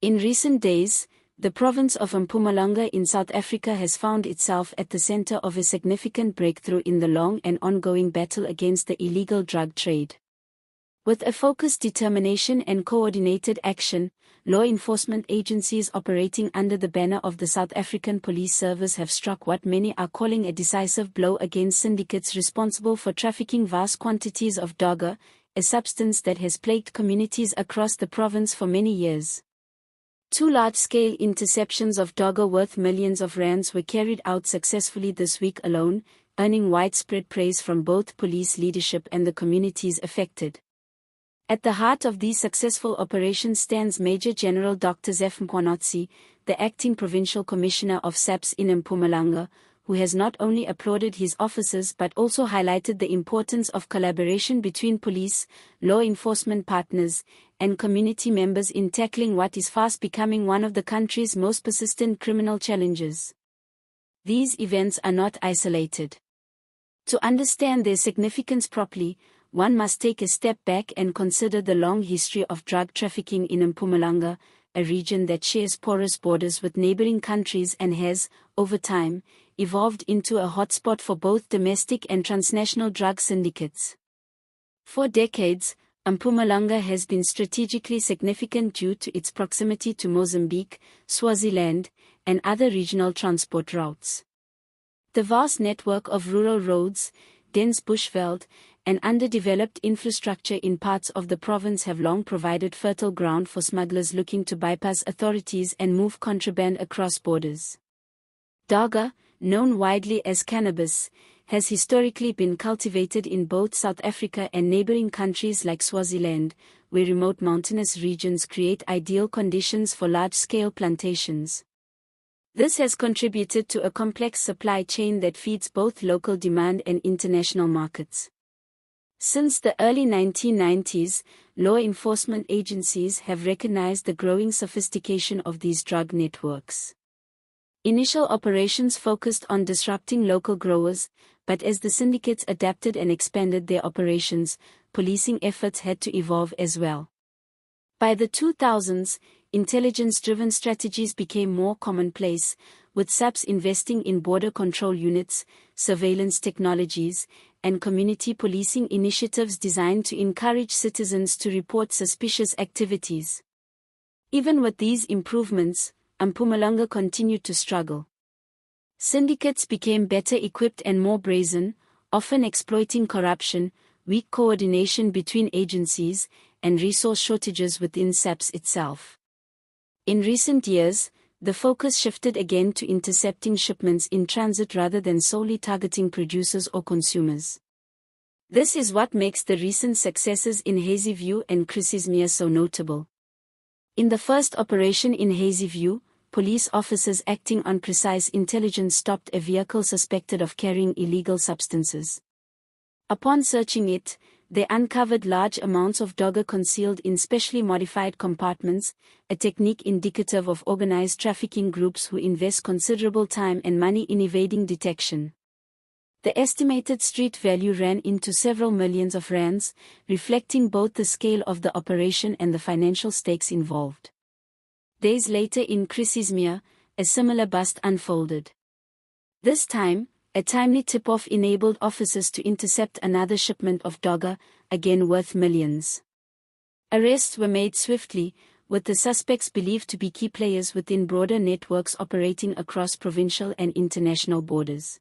In recent days, the province of Mpumalanga in South Africa has found itself at the center of a significant breakthrough in the long and ongoing battle against the illegal drug trade. With a focused determination and coordinated action, law enforcement agencies operating under the banner of the South African Police Service have struck what many are calling a decisive blow against syndicates responsible for trafficking vast quantities of Dagga, a substance that has plagued communities across the province for many years. 2 large-scale interceptions of Dagga worth millions of rands were carried out successfully this week alone, earning widespread praise from both police leadership and the communities affected. At the heart of these successful operations stands Major General Dr. Zeph Mkhwanazi, the acting provincial commissioner of SAPS in Mpumalanga, who has not only applauded his officers but also highlighted the importance of collaboration between police, law enforcement partners, and community members in tackling what is fast becoming one of the country's most persistent criminal challenges. These events are not isolated. To understand their significance properly, one must take a step back and consider the long history of drug trafficking in Mpumalanga, a region that shares porous borders with neighboring countries and has, over time, evolved into a hotspot for both domestic and transnational drug syndicates. For decades, Mpumalanga has been strategically significant due to its proximity to Mozambique, Swaziland, and other regional transport routes. The vast network of rural roads, dense bushveld, and underdeveloped infrastructure in parts of the province have long provided fertile ground for smugglers looking to bypass authorities and move contraband across borders. Dagga, known widely as cannabis, has historically been cultivated in both South Africa and neighboring countries like Swaziland, where remote mountainous regions create ideal conditions for large-scale plantations. This has contributed to a complex supply chain that feeds both local demand and international markets. Since the early 1990s, law enforcement agencies have recognized the growing sophistication of these drug networks. Initial operations focused on disrupting local growers, but as the syndicates adapted and expanded their operations, policing efforts had to evolve as well. By the 2000s, intelligence-driven strategies became more commonplace, with SAPS investing in border control units, surveillance technologies, and community policing initiatives designed to encourage citizens to report suspicious activities. Even with these improvements, Mpumalanga continued to struggle. Syndicates became better equipped and more brazen, often exploiting corruption, weak coordination between agencies, and resource shortages within SAPS itself. In recent years, the focus shifted again to intercepting shipments in transit rather than solely targeting producers or consumers. This is what makes the recent successes in Hazyview and Chrissiesmeer so notable. In the first operation in Hazyview, police officers acting on precise intelligence stopped a vehicle suspected of carrying illegal substances. Upon searching it, they uncovered large amounts of Dagga concealed in specially modified compartments, a technique indicative of organized trafficking groups who invest considerable time and money in evading detection. The estimated street value ran into several millions of rands, reflecting both the scale of the operation and the financial stakes involved. Days later in Chrissiesmeer, a similar bust unfolded. This time, a timely tip-off enabled officers to intercept another shipment of Dagga, again worth millions. Arrests were made swiftly, with the suspects believed to be key players within broader networks operating across provincial and international borders.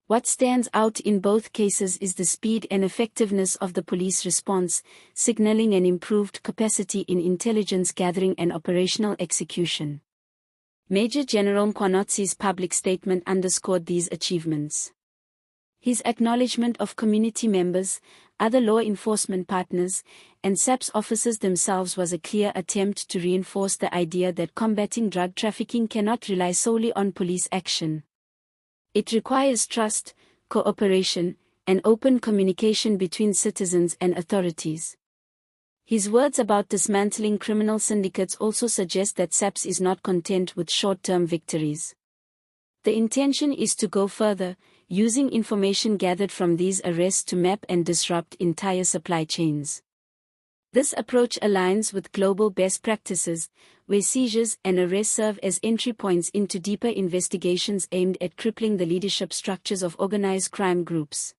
What stands out in both cases is the speed and effectiveness of the police response, signaling an improved capacity in intelligence gathering and operational execution. Major General Mkhwanazi's public statement underscored these achievements. His acknowledgement of community members, other law enforcement partners, and SAPS officers themselves was a clear attempt to reinforce the idea that combating drug trafficking cannot rely solely on police action. It requires trust, cooperation, and open communication between citizens and authorities. His words about dismantling criminal syndicates also suggest that SAPS is not content with short-term victories. The intention is to go further, using information gathered from these arrests to map and disrupt entire supply chains. This approach aligns with global best practices, where seizures and arrests serve as entry points into deeper investigations aimed at crippling the leadership structures of organized crime groups.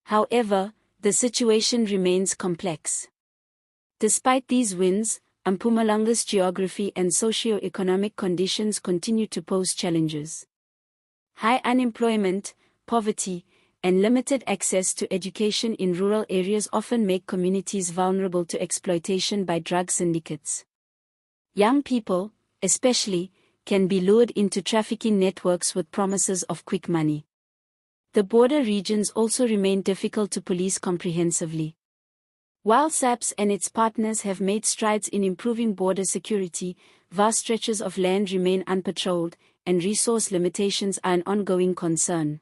However, the situation remains complex. Despite these wins, Mpumalanga's geography and socio-economic conditions continue to pose challenges. High unemployment, poverty, and limited access to education in rural areas often make communities vulnerable to exploitation by drug syndicates. Young people, especially, can be lured into trafficking networks with promises of quick money. The border regions also remain difficult to police comprehensively. While SAPS and its partners have made strides in improving border security, vast stretches of land remain unpatrolled, and resource limitations are an ongoing concern.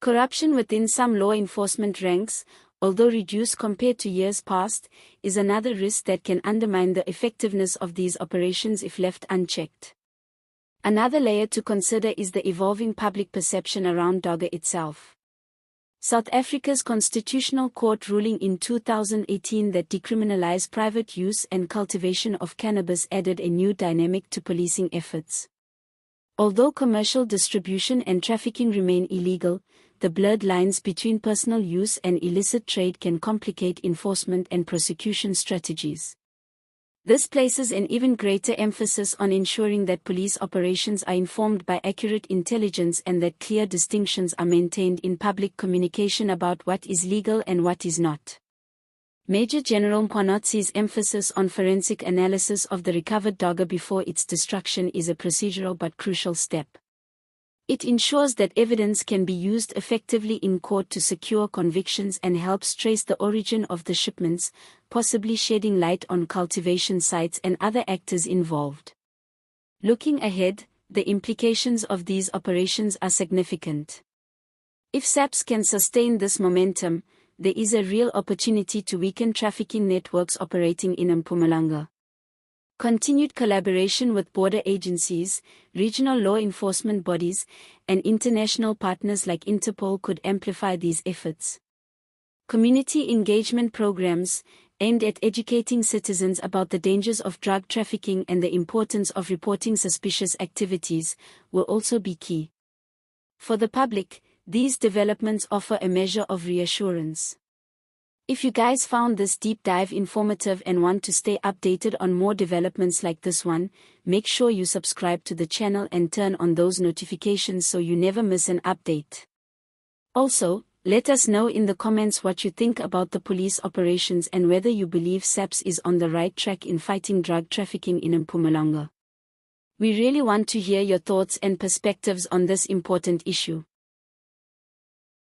Corruption within some law enforcement ranks, although reduced compared to years past, is another risk that can undermine the effectiveness of these operations if left unchecked. Another layer to consider is the evolving public perception around Dagga itself. South Africa's Constitutional Court ruling in 2018 that decriminalized private use and cultivation of cannabis added a new dynamic to policing efforts. Although commercial distribution and trafficking remain illegal, the blurred lines between personal use and illicit trade can complicate enforcement and prosecution strategies. This places an even greater emphasis on ensuring that police operations are informed by accurate intelligence and that clear distinctions are maintained in public communication about what is legal and what is not. Major General Mkhwanazi's emphasis on forensic analysis of the recovered Dagga before its destruction is a procedural but crucial step. It ensures that evidence can be used effectively in court to secure convictions and helps trace the origin of the shipments, possibly shedding light on cultivation sites and other actors involved. Looking ahead, the implications of these operations are significant. If SAPS can sustain this momentum, there is a real opportunity to weaken trafficking networks operating in Mpumalanga. Continued collaboration with border agencies, regional law enforcement bodies, and international partners like Interpol could amplify these efforts. Community engagement programs, aimed at educating citizens about the dangers of drug trafficking and the importance of reporting suspicious activities, will also be key. For the public, these developments offer a measure of reassurance. If you guys found this deep dive informative and want to stay updated on more developments like this one, make sure you subscribe to the channel and turn on those notifications so you never miss an update. Also, let us know in the comments what you think about the police operations and whether you believe SAPS is on the right track in fighting drug trafficking in Mpumalanga. We really want to hear your thoughts and perspectives on this important issue.